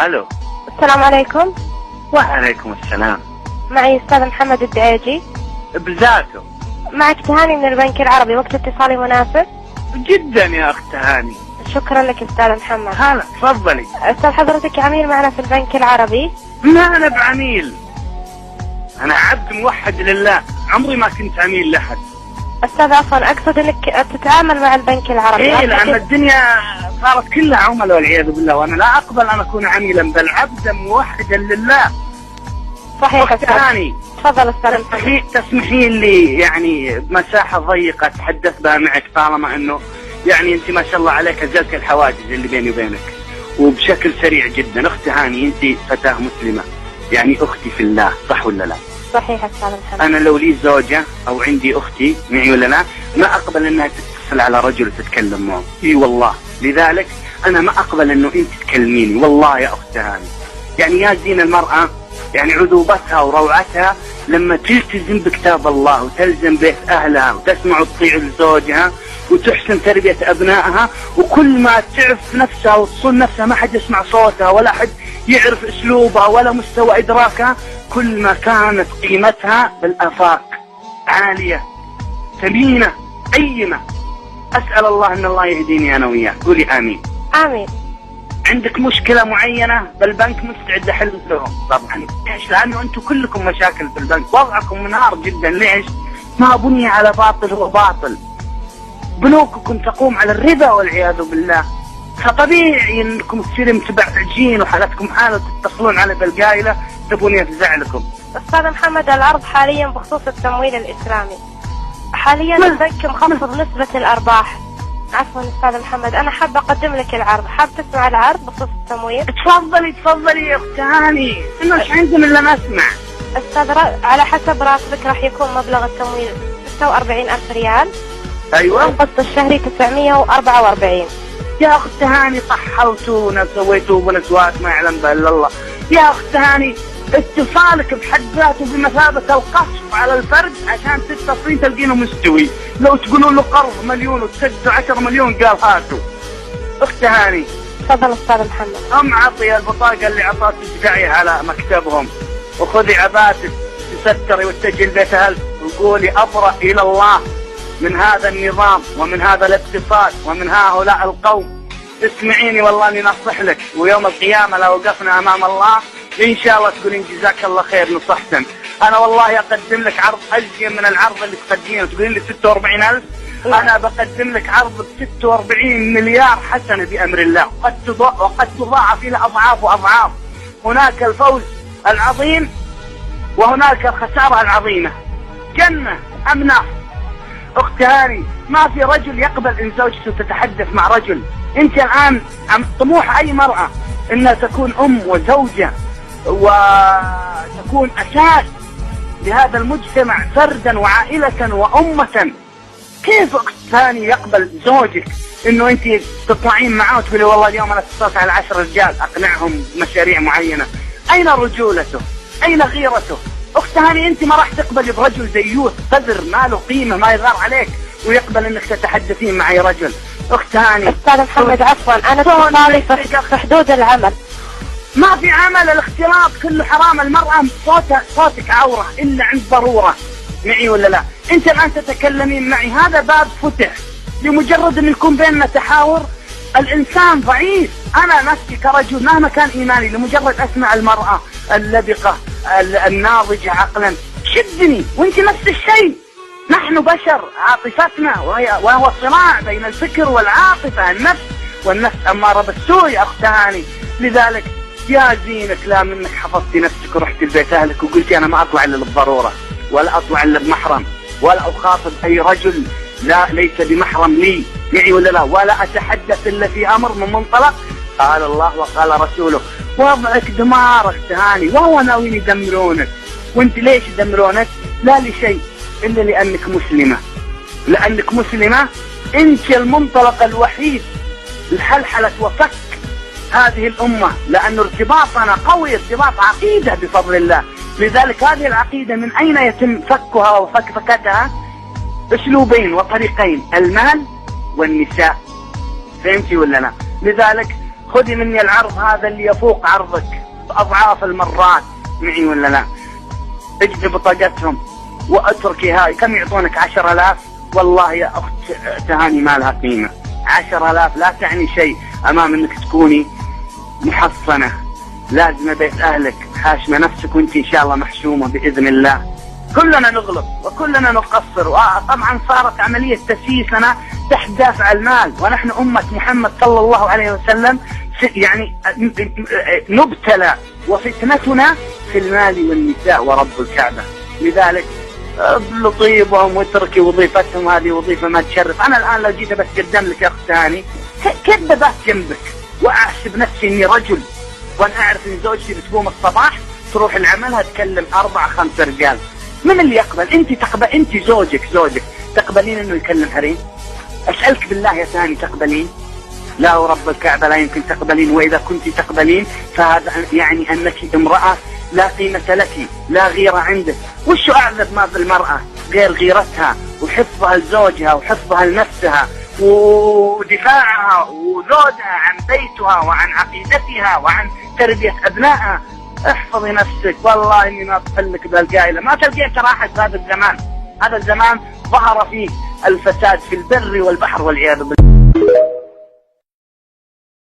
الو. السلام عليكم. وعليكم السلام. معي استاذ محمد الدعيجي. بذاته. معك تهاني من البنك العربي، وقت اتصالي مناسب؟ جدا يا اخت تهاني. شكرا لك استاذ محمد. هلا تفضلي. استاذ حضرتك عميل معنا في البنك العربي؟ ما انا بعميل، انا عبد موحد لله، عمري ما كنت عميل لحد. استاذ عفوا، اقصد انك تتعامل مع البنك العربي. ايه، لان الدنيا صارت كلها عملاء والعياذ بالله، وانا لا اقبل ان اكون عميلا بل عبدا موحدا لله. صحيح اخت تهاني. تفضل استاذ محمد. تسمحين لي يعني بمساحه ضيقه اتحدث بها معك، طالما انه يعني انت ما شاء الله عليك ازلت الحواجز اللي بيني وبينك وبشكل سريع جدا. اخت هاني، انت فتاة مسلمة، يعني اختي في الله، صح ولا لا؟ صحيح استاذ محمد. انا لو لي زوجة او عندي اختي معي ولا لا، ما اقبل انها تتصل على رجل وتتكلم معه، اي والله. لذلك انا ما اقبل انه انت تكلميني، والله يا اخت هاني. يعني يا زين المرأة، يعني عذوبتها وروعتها لما تلتزم بكتاب الله وتلزم بيت اهلها وتسمع وتطيع لزوجها وتحسن تربية أبنائها، وكل ما تعرف نفسها وتصون نفسها ما حد يسمع صوتها ولا حد يعرف أسلوبها ولا مستوى إدراكها، كل ما كانت قيمتها بالآفاق عالية ثمينة قيمة. أسأل الله أن الله يهديني أنا وياك، قولي آمين. آمين. عندك مشكلة معينة بالبنك مستعد أحل لهم طبعا. ليش؟ لأنه أنتم كلكم مشاكل في البنك، وضعكم منهار جدا. ليش؟ ما بني على باطل، هو باطل. بنوككم تقوم على الربا والعياذ بالله، فطبيعي انكم تصيروا متبعجين وحالتكم حاله تتصلون على بالقايله تبون يفزع لكم. استاذ محمد، العرض حاليا بخصوص التمويل الاسلامي، حاليا البنك مخفض نسبة الارباح. عفوا استاذ محمد، انا حابة اقدم لك العرض، حاب تسمع العرض بخصوص التمويل؟ تفضلي يا اخت هاني، انه ايش عندنا الا ما اسمع. استاذ على حسب راتبك راح يكون مبلغ التمويل 46,000 ريال. ايوه. والقسط الشهري 944. يا اخت هاني طحوتونا سويتوا بنسوات ما يعلم بها الا الله. يا اخت هاني، اتصالك بحد ذاته بمثابة القصف على الفرد عشان تتصلين تلقينه مستوي. لو تقولون له قرض مليون وتسدوا 10 مليون قال هاتوا. اخت هاني. تفضل استاذ محمد. هم عطي البطاقة اللي عطاك تدعي على مكتبهم، وخذي عباتك تستري واتجهي لبيت اهلك وقولي ابرأ الى الله من هذا النظام ومن هذا الاقتصاد ومن هؤلاء القوم. اسمعيني والله اني نصح لك، ويوم القيامة لو وقفنا امام الله ان شاء الله تقولين جزاك الله خير نصحتن. انا والله اقدم لك عرض ازين من العرض اللي تقدمينه، تقولين لي 46,000، انا بقدم لك عرض ب 46 مليار حسنة بامر الله، وقد تضاعف الى اضعاف واضعاف. هناك الفوز العظيم وهناك الخسارة العظيمة، جنة ام نار. اخت هاني، ما في رجل يقبل ان زوجته تتحدث مع رجل. انت الان طموح اي مرأة انها تكون ام وزوجة وتكون اساس لهذا المجتمع فردا وعائلة وامة. كيف اخت هاني يقبل زوجك انه انت تطلعين معه وتقولي والله اليوم انا اتصلت على 10 رجال اقنعهم بمشاريع معينة؟ اين رجولته؟ اين غيرته؟ اخت هاني، انت ما راح تقبلي برجل ديوث قذر ما له قيمة ما يغار عليك ويقبل انك تتحدثين مع اي رجل. اخت هاني. استاذ محمد عفوا، انا اتصالي في حدود العمل. ما في عمل، الاختلاط كله حرام. المرأة صوتك عورة الا عند ضرورة. معي ولا لا؟ انت الان تتكلمين معي، هذا باب فتح لمجرد ان يكون بيننا تحاور. الانسان ضعيف، انا نفسي كرجل مهما كان ايماني لمجرد اسمع المرأة اللبقة الناضجة عقلا شدني، وانت نفس الشيء. نحن بشر، عاطفتنا وهو صراع بين الفكر والعاطفة، النفس والنفس أمارة بالسوء يا أخت هاني. لذلك يا زينك لا منك حفظتي نفسك ورحتي لبيت أهلك وقلتي أنا ما أطلع إلا للضرورة، ولا أطلع إلا بمحرم، ولا أخاطب أي رجل لا ليس بمحرم لي. معي ولا لا؟ ولا أتحدث إلا في أمر من منطلق قال الله وقال رسوله. وضعك دمار اخت هاني، وهو ناويين يدمرونك. وانت ليش يدمرونك؟ لا لشيء الا لانك مسلمة. لانك مسلمة انت المنطلق الوحيد لحلحلة وفك هذه الامة، لان ارتباطنا قوي، ارتباط عقيدة بفضل الله. لذلك هذه العقيدة من اين يتم فكها وفكفتها؟ اسلوبين وطريقين، المال والنساء. فهمتي ولا لا؟ لذلك خذي مني العرض هذا اللي يفوق عرضك بأضعاف المرات، معي ولا لا؟ اجدي بطاقتهم واتركي هاي. كم يعطونك؟ 10,000. والله يا أخت تهاني ما لها قيمة. 10,000 لا تعني شيء أمام أنك تكوني محصنة لازمة بيت أهلك، حاشمة نفسك، وانت إن شاء الله محشومة بإذن الله. كلنا نغلط وكلنا نقصر، وطبعا صارت عملية تسييس لنا تحت دافع المال، ونحن أمة محمد صلى الله عليه وسلم يعني نبتلى وفتنتنا في المال والنساء ورب الكعبة. لذلك لطيبهم واتركي وظيفتهم، هذه وظيفة ما تشرف. أنا الآن لو جيت بتقدم لك يا أخت هاني كذا بات جنبك وأحسب نفسي إني رجل، وأنا أعرف إن زوجتي بتقوم الصباح تروح العمل تكلم 4-5 رجال، من اللي يقبل؟ أنت زوجك تقبلين إنه يكلم حريم؟ أسألك بالله يا ثاني تقبلين؟ لا ورب الكعبة لا يمكن تقبلين. وإذا كنت تقبلين فهذا يعني أنك امرأة لا قيمة لك، لا غيرة عندك. وش أعذب ما في المرأة غير غيرتها وحفظها لزوجها وحفظها لنفسها ودفاعها وزودها عن بيتها وعن عقيدتها وعن تربية أبنائها. احفظي نفسك، والله إني ما أطفلك بهالقائلة. ما تلقين تراحت هذا الزمان. هذا الزمان ظهر فيه الفساد في البر والبحر والعياذ بالله.